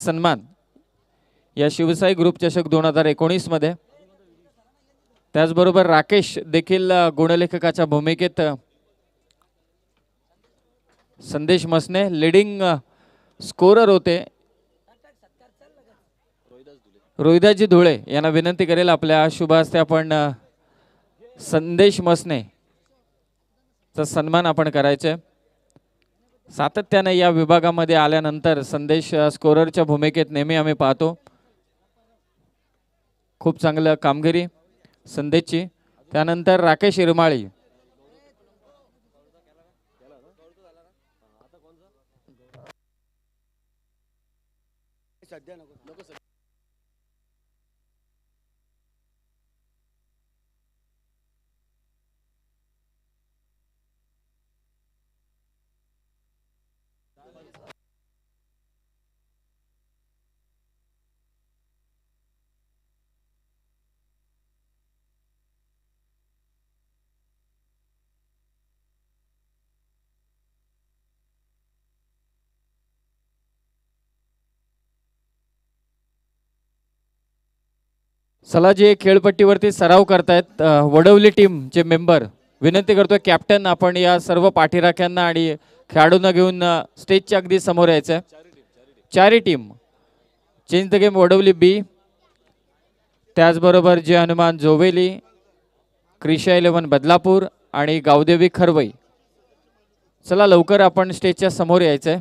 सन्मान या शिवसाई ग्रुप चषक 2019 मध्ये। त्याचबरोबर राकेश देखील गुणलेखकाच्या भूमिकेत संदेश मसने लीडिंग स्कोरर होते। रोहिदासजी धुळे यांना विनंती करेल आपल्या शुभ हस्ते आपण संदेश मसने चा सन्मान आपण करायचे। सातत्याने या विभागामध्ये आल्यानंतर संदेश स्कोररच्या भूमिकेत नेहमी आम्ही पाहतो। खूप चांगलं कामगिरी संदेशची। त्यानंतर राकेश इरमाळी सलाजी खेळपट्टीवरती सराव करतायत वडवली टीमचे मेंबर। विनंती करतोय कॅप्टन आपण या सर्व पाठीराख्यांना आणि खेळाडूंना घेऊन स्टेजच्या अगदी समोर यायचं। चारी team change the game Vadavali B, त्याचबरोबर जे हनुमान जोवेली, क्रिशा 11 बदलापूर आणि गावदेवी खरवई। चला लवकर आपण स्टेजच्या समोर यायचंय।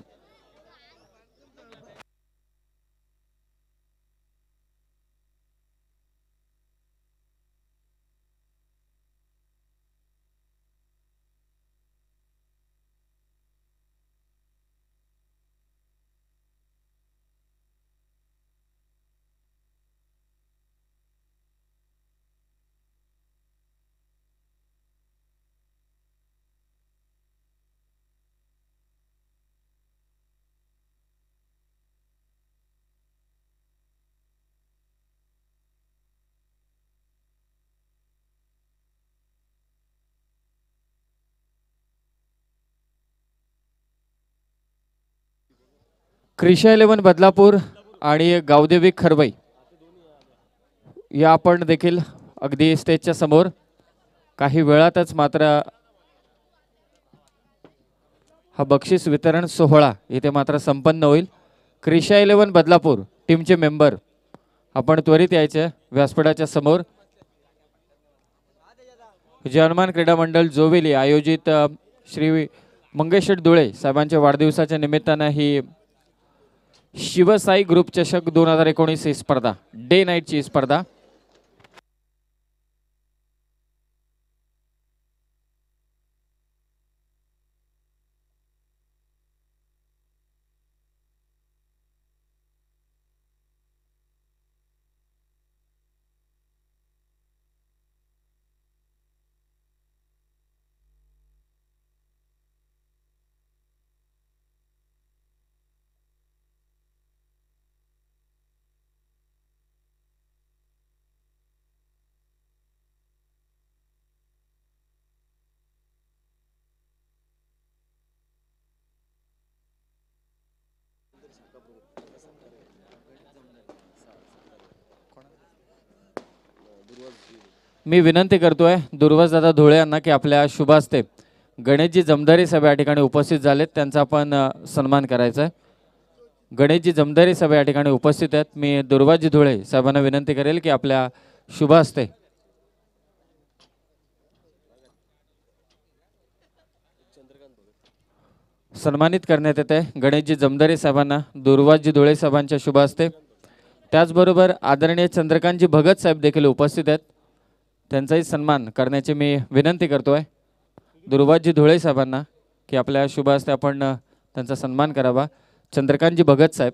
क्रिशा 11 बदलापूर आणि गावदेवी खरवई या आपण देखील अगदी स्टेजच्या समोर। काही वेळातच मात्र हा बक्षीस वितरण सोहळा इथे मात्र संपन्न होईल। क्रिशा 11 बदलापूर टीमचे मेंबर आपण त्वरित यायचे व्यासपीठाच्या समोर। जे हनुमान क्रीडा मंडळ जोवेली आयोजित श्री मंगेश धुळे साहेबांच्या वाढदिवसाच्या निमित्ताने ही शिवसाई ग्रुप चषक 2019 ही स्पर्धा डे नाईट ची स्पर्धा। मी विनंती करतोय दुर्वास दादा धुळे यांना की आपल्या शुभ हस्ते गणेशजी जमदारी साहेब या ठिकाणी उपस्थित झालेत, त्यांचा आपण सन्मान करायचा आहे। गणेशजी जमदारी साहेब या ठिकाणी उपस्थित आहेत। मी दुर्वासजी धुळे साहेबांना विनंती करेल की आपल्या शुभ हस्ते सन्मानित करण्यात येते गणेशजी जमदारी साहेबांना दुर्वासजी धुळे साहेबांच्या शुभ हस्ते। त्याचबरोबर आदरणीय चंद्रकांतजी भगत साहेब देखील उपस्थित आहेत, त्यांचाही सन्मान करण्याची मी विनंती करतोय दुर्वासजी धुळे साहेबांना की आपल्या शुभ हस्ते आपण त्यांचा सन्मान करावा। चंद्रकांतजी भगत साहेब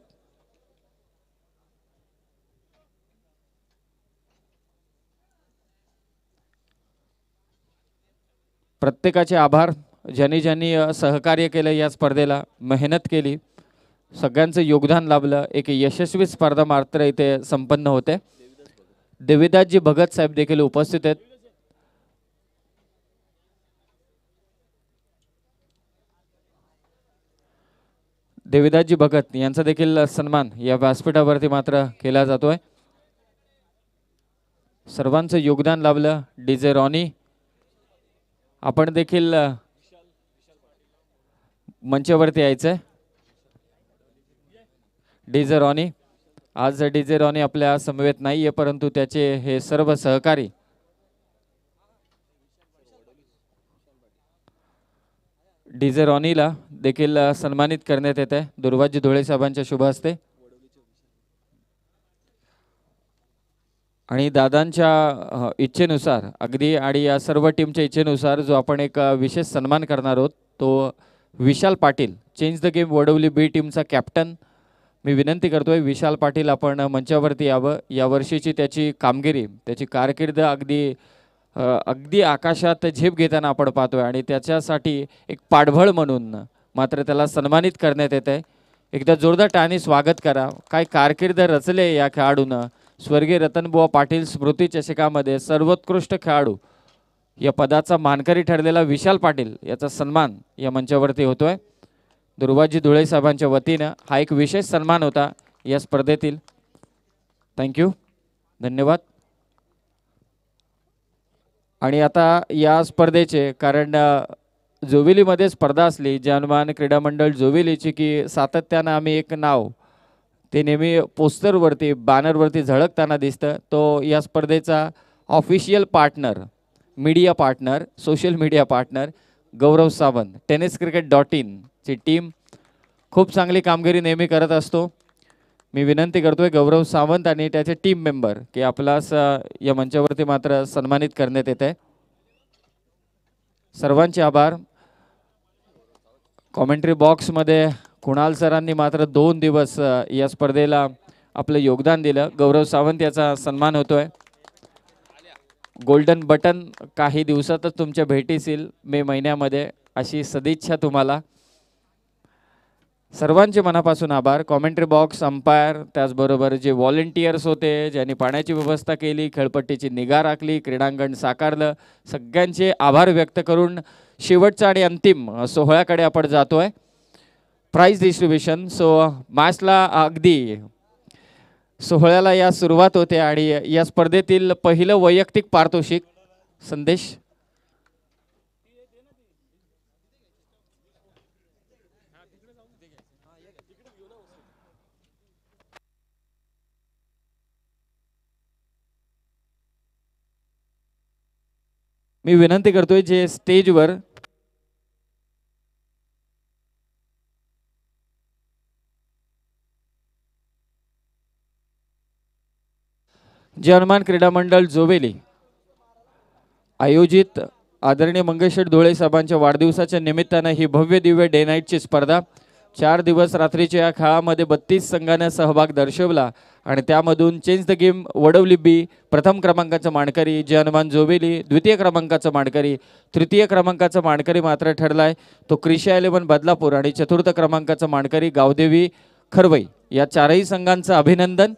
प्रत्येकाचे आभार, ज्यांनी ज्यांनी सहकार्य केलं या स्पर्धेला, मेहनत केली, सगळ्यांचं योगदान लाभलं, एक यशस्वी स्पर्धा मात्र इथे संपन्न होते। देवीदासजी भगत साहेब देखील उपस्थित आहेत। देविदासजी भगत यांचा देखील सन्मान या व्यासपीठावरती मात्र केला जातोय. सर्वांचं योगदान लाभलं. डीजे रॉनी आपण देखील मंचावरती यायचंय. डीजे रॉनी आज डीजे रॉनी आपल्या समवेत नाहीये, परंतु त्याचे हे सर्व सहकारी डीजे रॉनीला देखील सन्मानित करण्यात येत आहे दुर्वाजी धुळे साहेबांच्या शुभ हस्ते. आणि दादांच्या इच्छेनुसार अगदी आणि या सर्व टीमच्या इच्छेनुसार जो आपण एक विशेष सन्मान करणार आहोत तो Vishal Patil, change the game Vadavali B टीमचा कॅप्टन. मी विनंती करतोय विशाल पाटील आपण मंचावरती यावं. यावर्षीची त्याची कामगिरी, त्याची कारकीर्द अगदी आकाशात झेप घेताना आपण पाहतोय आणि त्याच्यासाठी एक पाठबळ म्हणून मात्र त्याला सन्मानित करण्यात येत आहे. एकदा जोरदार टाळ्यांनी स्वागत करा. काय कारकीर्द रचले या खेळाडूनं. स्वर्गीय रतनबुवा पाटील स्मृती चषकामध्ये सर्वोत्कृष्ट खेळाडू या पदाचा मानकरी ठरलेला विशाल पाटील याचा सन्मान या मंचावरती होतोय. दुर्वाजी धुळे साहेबांच्या वतीनं हा एक विशेष सन्मान होता या स्पर्धेतील. थँक्यू, धन्यवाद. आणि आता या स्पर्धेचे कारण जोविलीमध्ये स्पर्धा असली जानमान क्रीडा मंडळ जोविलीची की सातत्यानं आम्ही एक नाव ते नेहमी पोस्टरवरती बॅनरवरती झळकताना दिसतं. तो या स्पर्धेचा official partner, media partner, social media partner Gaurav Sawant. tenniscricket.in ची टीम खूप चांगली कामगिरी नेहमी करत असतो. मी विनंती करतोय गौरव सावंत आणि त्याचे टीम मेंबर की आपल्यास या मंचावरती मात्र सन्मानित करण्यात येत आहे. सर्वांचे आभार. कॉमेंट्री बॉक्समध्ये कुणाल सरांनी मात्र 2 दिवस या स्पर्धेला आपलं योगदान दिलं. गौरव सावंत याचा सन्मान होतोय. गोल्डन बटन काही दिवसातच तुमच्या भेटीस येईल मे महिन्यामध्ये, अशी सदिच्छा तुम्हाला. सर्वांचे मनापासून आभार. कॉमेंट्री बॉक्स, अंपायर, त्याचबरोबर जे व्हॉलेंटियर्स होते, ज्यांनी पाण्याची व्यवस्था केली, खेळपट्टीची निगा राखली, क्रीडांगण साकारलं, सगळ्यांचे आभार व्यक्त करून शेवटचा आणि अंतिम सोहळ्याकडे आपण जातोय. Price distribution. सो मॅचला अगदी सोहळ्याला या सुरुवात होते आणि या स्पर्धेतील पहिलं वैयक्तिक पारितोषिक संदेश. मी विनंती करतोय जे स्टेजवर जे हनुमान क्रीडा मंडळ जोवेली आयोजित आदरणीय मंगेशेठ धुळे साहेबांच्या वाढदिवसाच्या निमित्तानं ही भव्य दिव्य डे नाईटची स्पर्धा 4 दिवस रात्रीच्या या खेळामध्ये 32 संघाने सहभाग दर्शवला आणि त्यामधून चेंज द गेम वडवली बी प्रथम क्रमांकाचा मानकरी जे हनुमान जोवेली, द्वितीय क्रमांकाचा मानकरी, तृतीय क्रमांकाचा मानकरी मात्र ठरलाय तो क्रिशा 11 बदलापूर आणि चतुर्थ क्रमांकाचा मानकरी गावदेवी खरवई. या 4ही संघांचं अभिनंदन.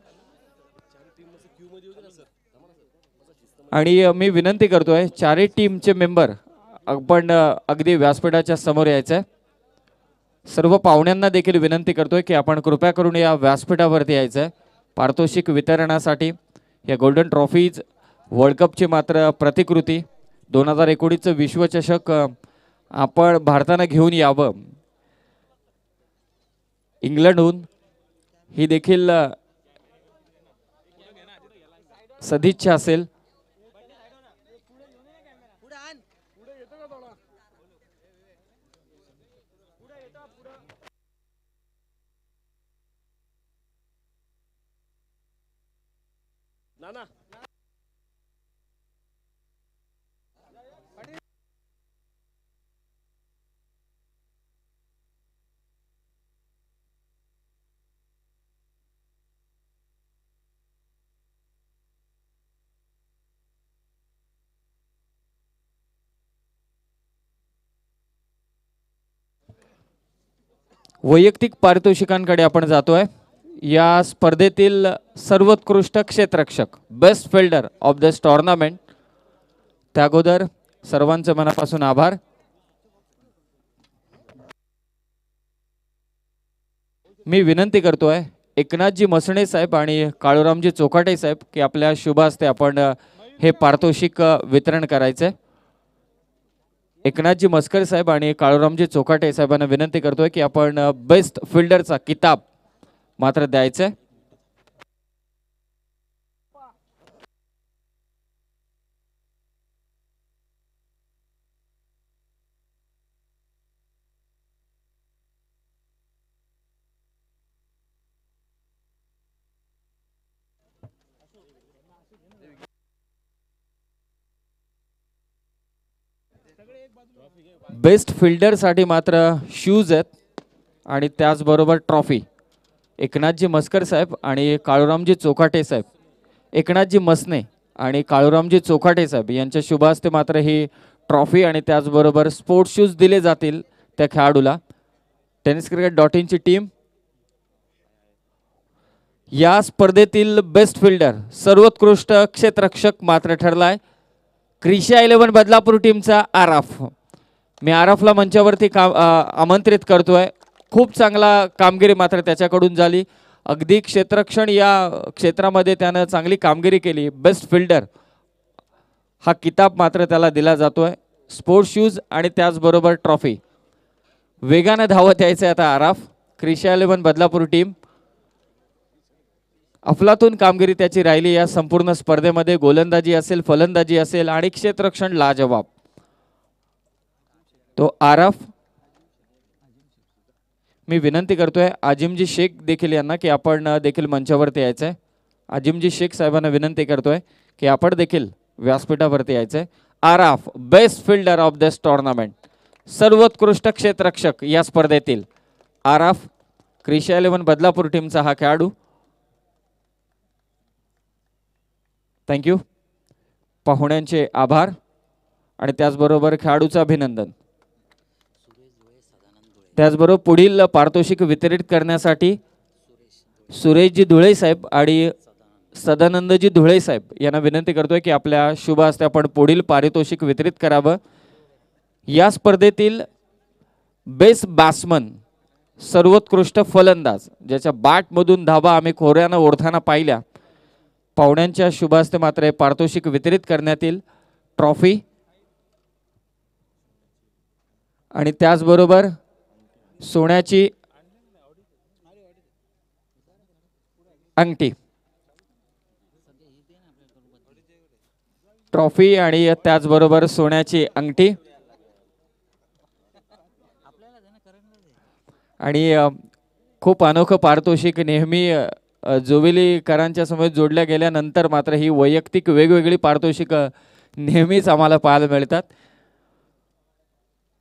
आणि मी विनंती करतोय 4ही टीमचे मेंबर आपण अगदी व्यासपीठाच्या समोर यायचं आहे. सर्व पाहुण्यांना देखील विनंती करतोय की आपण कृपया करून या व्यासपीठावरती यायचं आहे. पारितोषिक वितरणासाठी या गोल्डन ट्रॉफीज वर्ल्ड कपची मात्र प्रतिकृती 2019चं विश्वचषक आपण भारतानं घेऊन यावं इंग्लंडहून, ही देखील सदिच्छा असेल. वैयक्तिक पारितोषिकांकडे आपण जातोय. या स्पर्धेतील सर्वोत्कृष्ट क्षेत्ररक्षक, best fielder of this tournament. त्या अगोदर सर्वांचे मनापासून आभार. मी विनंती करतोय एकनाथजी मसणे साहेब आणि काळूरामजी चोखाटे साहेब की आपल्या शुभ हस्ते आपण हे पारितोषिक वितरण करायचंय। एकनाथजी मस्कर साहेब आणि काळूरामजी चोखाटे साहेबांना विनंती करतोय की आपण बेस्ट फिल्डरचा किताब मात्र द्यायचंय। बेस्ट फिल्डर साठी मात्र शूज आहेत आणि त्याचबरोबर ट्रॉफी। एकनाथजी मस्कर साहेब आणि काळूरामजी चोखाटे साहेब, एकनाथजी मसने आणि काळूरामजी चोखाटे साहेब यांच्या शुभ हस्ते मात्र ही ट्रॉफी आणि त्याचबरोबर स्पोर्ट्स शूज दिले जातील त्या खेळाडूला। tenniscricket.in ची टीम या स्पर्धेतील बेस्ट फिल्डर सर्वोत्कृष्ट क्षेत्ररक्षक मात्र ठरलाय क्रिशा 11 बदलापूर टीमचा आराफ। मी आराफला मंचावरती आमंत्रित करतोय। खूप चांगला कामगिरी मात्र त्याच्याकडून झाली। अगदी क्षेत्ररक्षण या क्षेत्रामध्ये त्याने चांगली कामगिरी केली। बेस्ट फिल्डर हा किताब मात्र त्याला दिला जातोय, स्पोर्ट्स शूज आणि त्याचबरोबर ट्रॉफी। वेगाने धावत यायचे आता आराफ। क्रिशा 11 बदलापूर टीम अफलातून कामगिरी त्याची राहिली या संपूर्ण स्पर्धेमध्ये। गोलंदाजी असेल, फलंदाजी असेल आणि क्षेत्ररक्षण लाजवाब। तो आराफ, मी विनंती करतोय आजिमजी शेख देखील यांना की आपण देखील मंचावरती यायचंय। आजिमजी शेख साहेबांना विनंती करतोय की आपण देखील व्यासपीठावरती यायचंय। आराफ best fielder of this tournament, सर्वोत्कृष्ट क्षेत्ररक्षक या स्पर्धेतील आराफ क्रिशा 11 बदलापूर टीमचा हा खेळाडू। थँक्यू, पाहुण्यांचे आभार आणि त्याचबरोबर खेळाडूचं अभिनंदन। त्याचबरोबर पुढील पारितोषिक वितरित करण्यासाठी सुरेशजी धुळे साहेब आणि सदानंदजी धुळे साहेब यांना विनंती करतोय की आपल्या शुभ हस्ते आपण पुढील पारितोषिक वितरित करावं। या स्पर्धेतील बेस्ट बॅट्समन सर्वोत्कृष्ट फलंदाज ज्याच्या बॅटमधून धावा आम्ही खोऱ्यानं ओढताना पाहिल्या, पाहुण्यांच्या शुभ हस्ते मात्र हे पारितोषिक वितरित करण्यात येईल। ट्रॉफी आणि त्याचबरोबर सोन्याची अंगठी, ट्रॉफी आणि त्याचबरोबर सोन्याची अंगठी आणि खूप अनोखं पारितोषिक। नेहमी जोविलीकरांच्या समोर जोडल्या गेल्यानंतर मात्र ही वैयक्तिक वेगवेगळी पारितोषिक नेहमीच आम्हाला पाहायला मिळतात।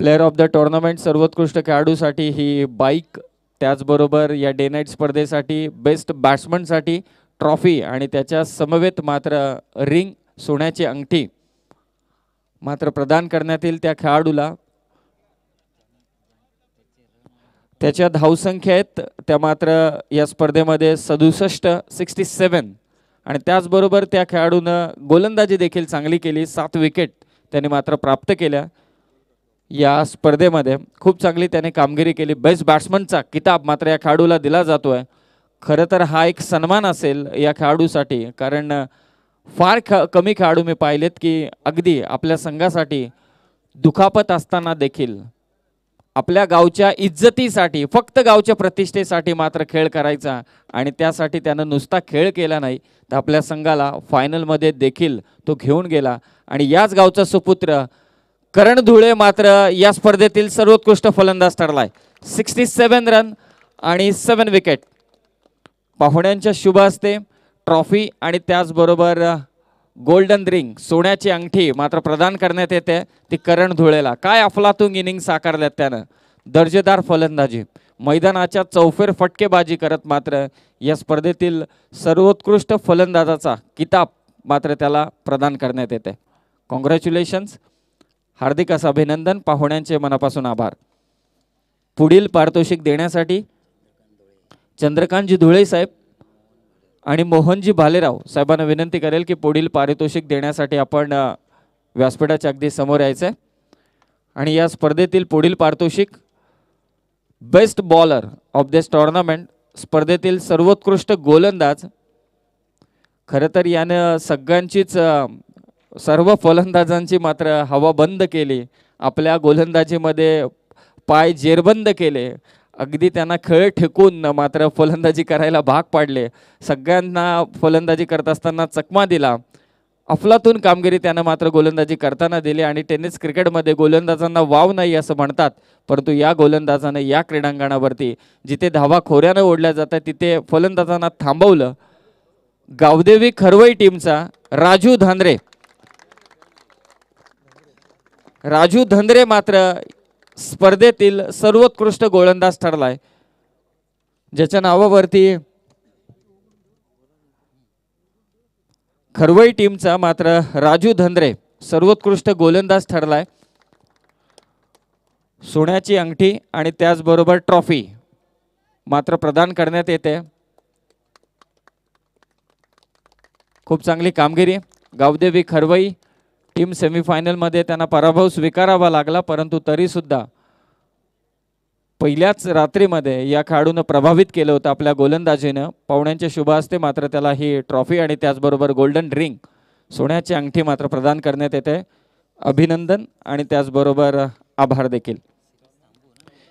प्लेयर ऑफ द टुर्नामेंट सर्वोत्कृष्ट खेळाडूसाठी ही बाईक, त्याचबरोबर या डे नाईट स्पर्धेसाठी बेस्ट बॅट्समनसाठी ट्रॉफी आणि त्याच्या समवेत मात्र रिंग सोन्याची अंगठी मात्र प्रदान करण्यात येईल त्या खेळाडूला। त्याच्या धावसंख्या आहेत त्या मात्र या स्पर्धेमध्ये 67 आणि त्याचबरोबर त्या खेळाडूनं गोलंदाजी देखील चांगली केली। 7 विकेट त्याने मात्र प्राप्त केल्या या स्पर्धेमध्ये। खूप चांगली त्याने कामगिरी केली। बेस्ट बॅट्समनचा किताब मात्र या खेळाडूला दिला जातोय। खरं तर हा एक सन्मान असेल या खेळाडूसाठी, कारण फार कमी खेळाडू मी पाहिलेत की अगदी आपल्या संघासाठी दुखापत असताना देखील आपल्या गावच्या इज्जतीसाठी, फक्त गावच्या प्रतिष्ठेसाठी मात्र खेळ करायचा आणि त्यासाठी त्यानं नुसता खेळ केला नाही तर आपल्या संघाला फायनलमध्ये देखील तो घेऊन गेला। आणि याच गावचा सुपुत्र करण धुळे मात्र या स्पर्धेतील सर्वोत्कृष्ट फलंदाज ठरलाय। 67 रन आणि 7 विकेट। पाहुण्यांच्या शुभ हस्ते ट्रॉफी आणि त्याचबरोबर गोल्डन रिंग सोन्याची अंगठी मात्र प्रदान करण्यात येते ती करण धुळेला। काय अफलातून इनिंग साकारल्यात त्यानं, दर्जेदार फलंदाजी, मैदानाच्या चौफेर फटकेबाजी करत मात्र या स्पर्धेतील सर्वोत्कृष्ट फलंदाजाचा किताब मात्र त्याला प्रदान करण्यात येते। कॉंग्रॅच्युलेशन्स, हार्दिक असं अभिनंदन, पाहुण्यांचे मनापासून आभार। पुढील पारितोषिक देण्यासाठी चंद्रकांतजी धुळे साहेब आणि मोहनजी भालेराव साहेबांना विनंती करेल की पुढील पारितोषिक देण्यासाठी आपण व्यासपीठाच्या अगदी समोर यायचं आहे। आणि या स्पर्धेतील पुढील पारितोषिक best bowler of this tournament, स्पर्धेतील सर्वोत्कृष्ट गोलंदाज. खरं तर यानं सगळ्यांचीच सर्व फलंदाजांची मात्र हवा बंद केली, आपल्या गोलंदाजीमध्ये पाय जेरबंद केले, अगदी त्यांना खेळ ठेकून मात्र फलंदाजी करायला भाग पाडले, सगळ्यांना फलंदाजी करत असताना चकमा दिला. अफलातून कामगिरी त्यानं मात्र गोलंदाजी करताना दिली आणि टेनिस क्रिकेटमध्ये गोलंदाजांना वाव नाही असं म्हणतात, परंतु या गोलंदाजानं या क्रीडांगणावरती जिथे धावा खोऱ्यानं ओढल्या जातात तिथे फलंदाजांना थांबवलं. गावदेवी खरवई टीमचा राजू धांद्रे, राजू धंद्रे मात्र स्पर्धेतील सर्वोत्कृष्ट गोलंदाज ठरलाय, ज्याच्या नावावरती खरवई टीमचा मात्र राजू धंद्रे सर्वोत्कृष्ट गोलंदाज ठरलाय. सोन्याची अंगठी आणि त्याचबरोबर ट्रॉफी मात्र प्रदान करण्यात येते. खूप चांगली कामगिरी. गावदेवी खरवई टीम सेमीफायनलमध्ये त्यांना पराभव स्वीकारावा लागला, परंतु तरी सुद्धा पहिल्याच रात्रीमध्ये या खेळाडूनं प्रभावित केलं होतं आपल्या गोलंदाजीनं. पाहुण्यांच्या शुभ हस्ते मात्र त्याला ही ट्रॉफी आणि त्याचबरोबर गोल्डन रिंग सोन्याची अंगठी मात्र प्रदान करण्यात येते. अभिनंदन आणि त्याचबरोबर आभार देखील.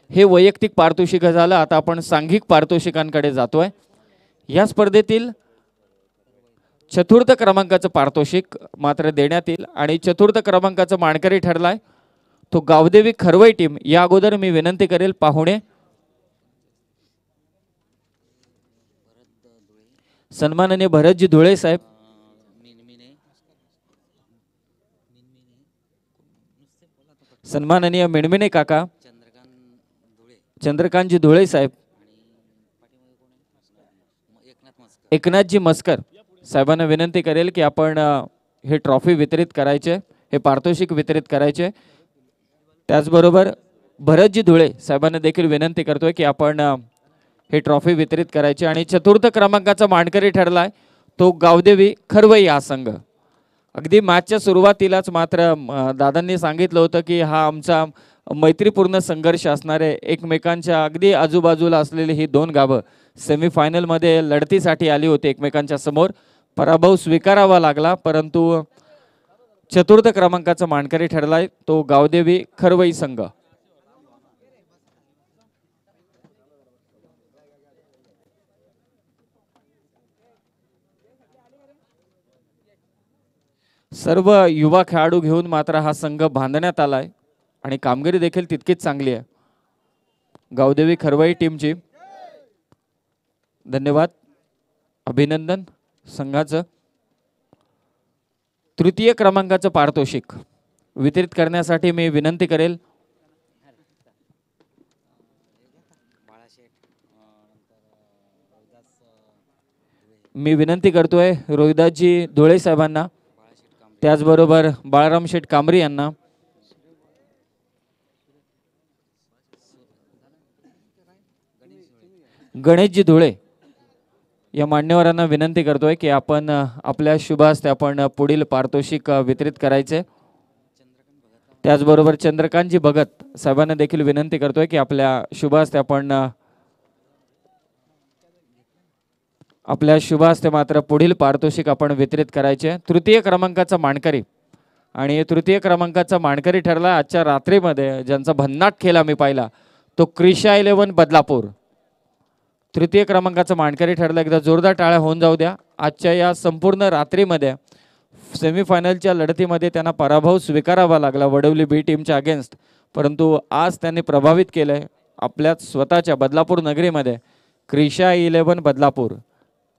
हे वैयक्तिक पारितोषिक झालं. आता आपण सांघिक पारितोषिकांकडे जातोय. या स्पर्धेतील चतुर्थ क्रमांकाचं पारितोषिक मात्र देण्यात येईल आणि चतुर्थ क्रमांकाचं मानकरी ठरलाय तो गावदेवी खरवई टीम. या अगोदर मी विनंती करेल पाहुणे सन्माननीय भरतजी धुळे साहेब, सन्माननीय मिणमिणे काका, चंद्रकांतजी धुळे साहेब, एकनाथजी मस्कर साहेबांना विनंती करेल की आपण हे ट्रॉफी वितरित करायचे, हे पारितोषिक वितरित करायचे. त्याचबरोबर भरतजी धुळे साहेबांना देखील विनंती करतोय की आपण हे ट्रॉफी वितरित करायचे. आणि चतुर्थ क्रमांकाचा मानकरी ठरलाय तो गावदेवी खरवई हा संघ. अगदी मॅचच्या सुरुवातीलाच मात्र दादांनी सांगितलं होतं की हा आमचा मैत्रीपूर्ण संघर्ष असणार आहे. एकमेकांच्या अगदी आजूबाजूला असलेली ही दोन गावं सेमीफायनलमध्ये लढतीसाठी आली होती एकमेकांच्या समोर. पराभव स्वीकारावा लागला, परंतु चतुर्थ क्रमांकाचा मानकरी ठरलाय तो गावदेवी खरवई संघ. सर्व युवा खेळाडू घेऊन मात्र हा संघ बांधण्यात आलाय आणि कामगिरी देखील तितकीच चांगली आहे गावदेवी खरवई टीमची. धन्यवाद, अभिनंदन संघाचं. तृतीय क्रमांकाचं पारितोषिक वितरित करण्यासाठी मी विनंती करेल मी विनंती करतोय रोहिदासजी धुळे साहेबांना, त्याचबरोबर बाळाराम शेठ कांबरी यांना, गणेशजी धुळे या मान्यवरांना विनंती करतोय की आपण आपल्या शुभ हस्ते आपण पुढील पारितोषिक वितरित करायचे. त्याचबरोबर चंद्रकांतजी भगत साहेबांना देखील विनंती करतोय की आपल्या शुभ हस्ते आपण आपल्या शुभ हस्ते मात्र पुढील पारितोषिक आपण वितरित करायचे. तृतीय क्रमांकाचा मानकरी आणि तृतीय क्रमांकाचा मानकरी ठरला आजच्या रात्रीमध्ये ज्यांचा भन्नाट खेळ आम्ही पाहिला तो क्रिशा 11 बदलापूर. तृतीय क्रमांकाचा मानकरी ठरला. एकदा जोरदार टाळ्या होऊन जाऊ द्या. आजच्या या संपूर्ण रात्रीमध्ये सेमीफायनलच्या लढतीमध्ये त्यांना पराभव स्वीकारावा लागला वडवली बी टीमच्या अगेन्स्ट, परंतु आज त्यांनी प्रभावित केलंय आपल्याच स्वतःच्या बदलापूर नगरीमध्ये. क्रिशा 11 बदलापूर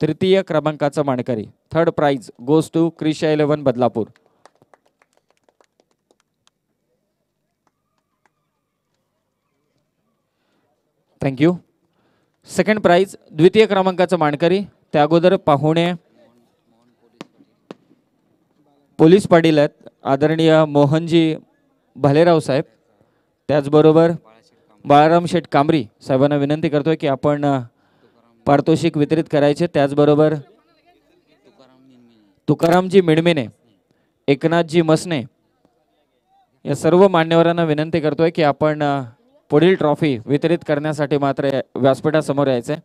तृतीय क्रमांकाचा मानकरी. Third prize goes to Krisha 11 Badlapur. Thank you. Second prize द्वितीय क्रमांकाचा मानकरी. त्या अगोदर पाहुणे पोलीस पाटील आहेत आदरणीय मोहनजी भालेराव साहेब, त्याचबरोबर बाळाराम शेठ कांबरी साहेबांना विनंती करतोय की आपण पारितोषिक वितरित करायचे. त्याचबरोबर तुकारामजी मिणमिणे, एकनाथजी मसने या सर्व मान्यवरांना विनंती करतोय की आपण पुढील ट्रॉफी वितरित करण्यासाठी मात्र व्यासपीठासमोर यायचे.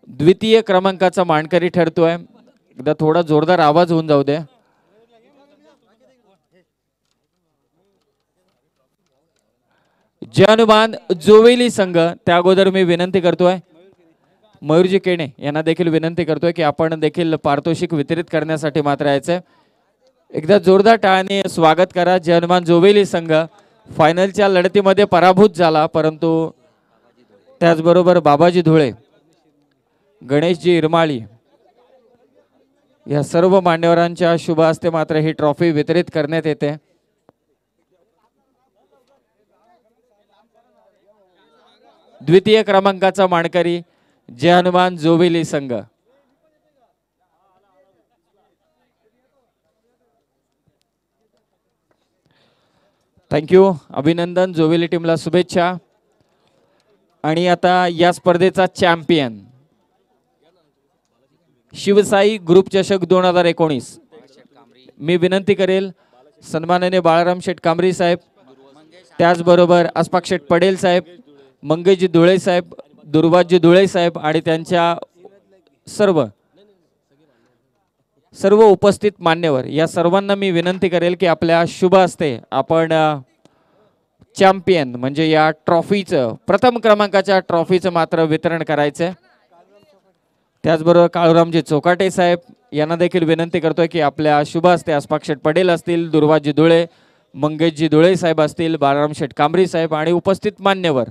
द्वितीय क्रमांकाचा मानकरी ठरतोय. एकदा थोडा जोरदार आवाज होऊन जाऊ दे. जय हनुमान जोवेली संघ. त्या अगोदर मी विनंती करतोय मयूरजी केणे यांना देखील विनंती करतोय की आपण देखील पारितोषिक वितरित करण्यासाठी मात्र यायचंय. एकदा जोरदार टाळ्याने स्वागत करा. जय हनुमान जोवेली संघ फायनलच्या लढतीमध्ये पराभूत झाला, परंतु त्याचबरोबर बाबाजी धुळे, गणेशजी इरमाळी या सर्व मान्यवरांच्या शुभ हस्ते मात्र ही ट्रॉफी वितरित करण्यात येते. द्वितीय क्रमांकाचा मानकरी जय हनुमान जोवेली संघ. थँक्यू, अभिनंदन. जोवेली टीमला शुभेच्छा. आणि आता या स्पर्धेचा चॅम्पियन शिवसाई ग्रुप चषक 2019. मी विनंती करेल सन्माननीय बाळाराम शेठ कांबरी साहेब, त्याचबरोबर अस्पाक शेठ पटेल साहेब, मंगेशजी धुळे साहेब, दुर्वाजी धुळे साहेब आणि त्यांच्या सर्व उपस्थित मान्यवर या सर्वांना मी विनंती करेल की आपल्या शुभ हस्ते आपण चॅम्पियन म्हणजे या ट्रॉफीचं प्रथम क्रमांकाच्या ट्रॉफीचं मात्र वितरण करायचं. त्याचबरोबर काळूरामजी चोकाटे साहेब यांना देखील विनंती करतोय की आपल्या शुभ हस्ते अस्पाक शेठ पटेल असतील, दुर्वाजी धुळे, मंगेशजी धुळे साहेब असतील, बाळाराम शेठ कांबरी साहेब आणि उपस्थित मान्यवर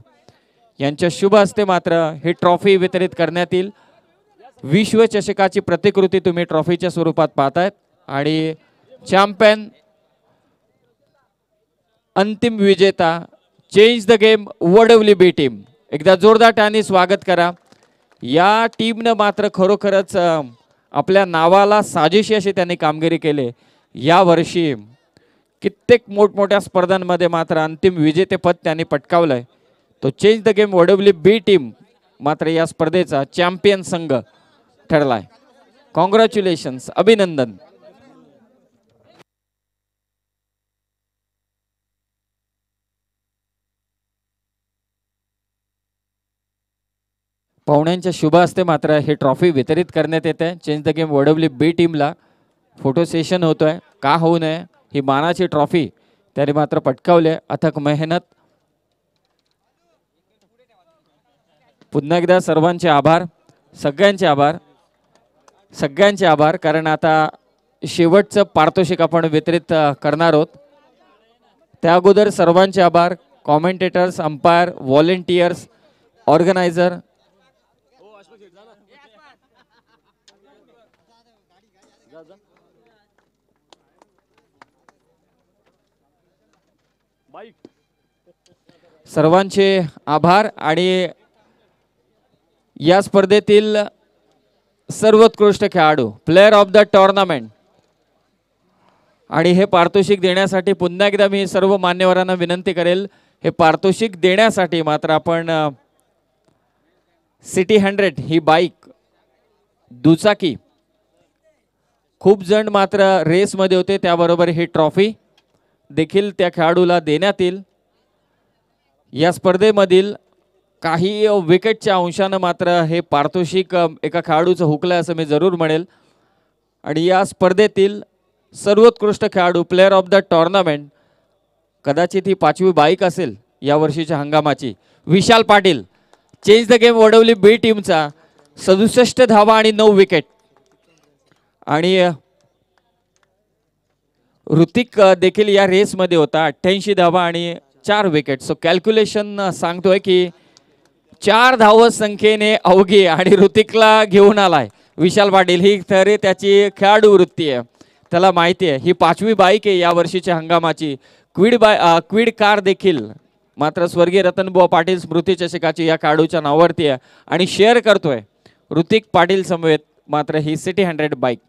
यांच्या शुभ हस्ते मात्र ही ट्रॉफी वितरित करण्यात येईल. विश्वचषकाची प्रतिकृती तुम्ही ट्रॉफीच्या स्वरूपात पाहतायत आणि चॅम्पियन अंतिम विजेता change the game Vadavali B team. एकदा जोरदार टाळ्यांनी स्वागत करा. या टीमनं मात्र खरोखरच आपल्या नावाला साजेशी अशी त्यांनी कामगिरी केली. या वर्षी कित्येक मोठमोठ्या स्पर्धांमध्ये मात्र अंतिम विजेतेपद त्यांनी पटकावलंय. तो change the game Vadavali B team मात्र या स्पर्धेचा चॅम्पियन संघ ठरलाय. कॉंग्रॅच्युलेशन्स, अभिनंदन. पाहुण्यांच्या शुभ हस्ते मात्र हे ट्रॉफी वितरित करण्यात येते. चेंज द गेम वडवली बी टीमला फोटो सेशन होतोय. का होऊ नये, ही मानाची ट्रॉफी त्याने मात्र पटकावले. अथक मेहनत. पुन्हा एकदा सर्वांचे आभार, सगळ्यांचे आभार, सगळ्यांचे आभार. कारण आता शेवटचं पारितोषिक आपण वितरित करणार आहोत. त्या अगोदर सर्वांचे आभार. कॉमेंटेटर्स, अंपायर, व्हॉलेंटियर्स, ऑर्गनायझर, सर्वांचे आभार. आणि या स्पर्धेतील सर्वोत्कृष्ट खेळाडू, प्लेयर ऑफ द टुर्नामेंट, आणि हे पारितोषिक देण्यासाठी पुन्हा एकदा मी सर्व मान्यवरांना विनंती करेल, हे पारितोषिक देण्यासाठी मात्र आपण सिटी 100 ही बाईक, दुचाकी, खूप जण मात्र रेसमध्ये होते, त्याबरोबर ही ट्रॉफी देखील त्या खेळाडूला देण्यात येईल. या स्पर्धेमधील काही विकेटच्या अंशानं मात्र हे पारितोषिक एका खेळाडूचं हुकलं असं मी जरूर म्हणेल. आणि या स्पर्धेतील सर्वोत्कृष्ट खेळाडू, प्लेयर ऑफ द टुर्नामेंट, कदाचित ही 5वी बाईक असेल या वर्षीच्या हंगामाची, Vishal Patil, change the game Vadavali B टीमचा, 67 धावा आणि 9 विकेट. आणि ऋतिक देखील या रेसमध्ये होता, 88 धावा आणि 4 विकेट. सो कॅल्क्युलेशन सांगतोय की 4 धाव संख्येने अवघी आणि ऋतिकला घेऊन आलाय विशाल पाटील. ही खरी त्याची खेळाडू वृत्ती आहे, त्याला माहिती आहे. ही 5वी बाईक आहे या वर्षीच्या हंगामाची. क्विड कार देखील मात्र स्वर्गीय रतनबुवा पाटील स्मृती चषकाची या खेळाडूच्या नावावरती आहे आणि शेअर करतोय ऋतिक पाटील समवेत मात्र ही सिटी 100 बाईक.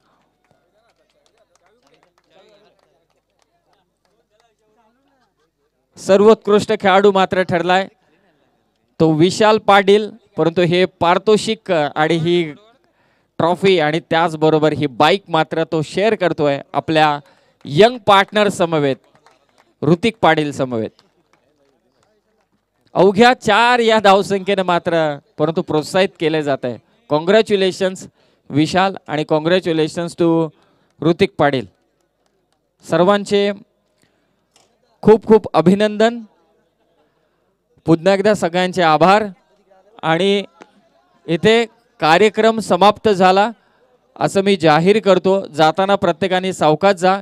सर्वोत्कृष्ट खेळाडू मात्र ठरलाय तो विशाल पाटील. परंतु हे पारितोषिक आणि ही ट्रॉफी आणि त्याचबरोबर ही बाईक मात्र तो शेअर करतोय आपल्या यंग पार्टनर समवेत, ऋतिक पाटील समवेत. अवघ्या 4 या धावसंख्येने मात्र परंतु प्रोत्साहित केले जात आहे. कॉंग्रॅच्युलेशन्स विशाल आणि कॉंग्रॅच्युलेशन्स टू ऋतिक पाटील. सर्वांचे खूप खूप अभिनंदन. पुन्हा एकदा सगळ्यांचे आभार. आणि इथे कार्यक्रम समाप्त झाला असं मी जाहीर करतो. जाताना प्रत्येकाने सावकाश जा.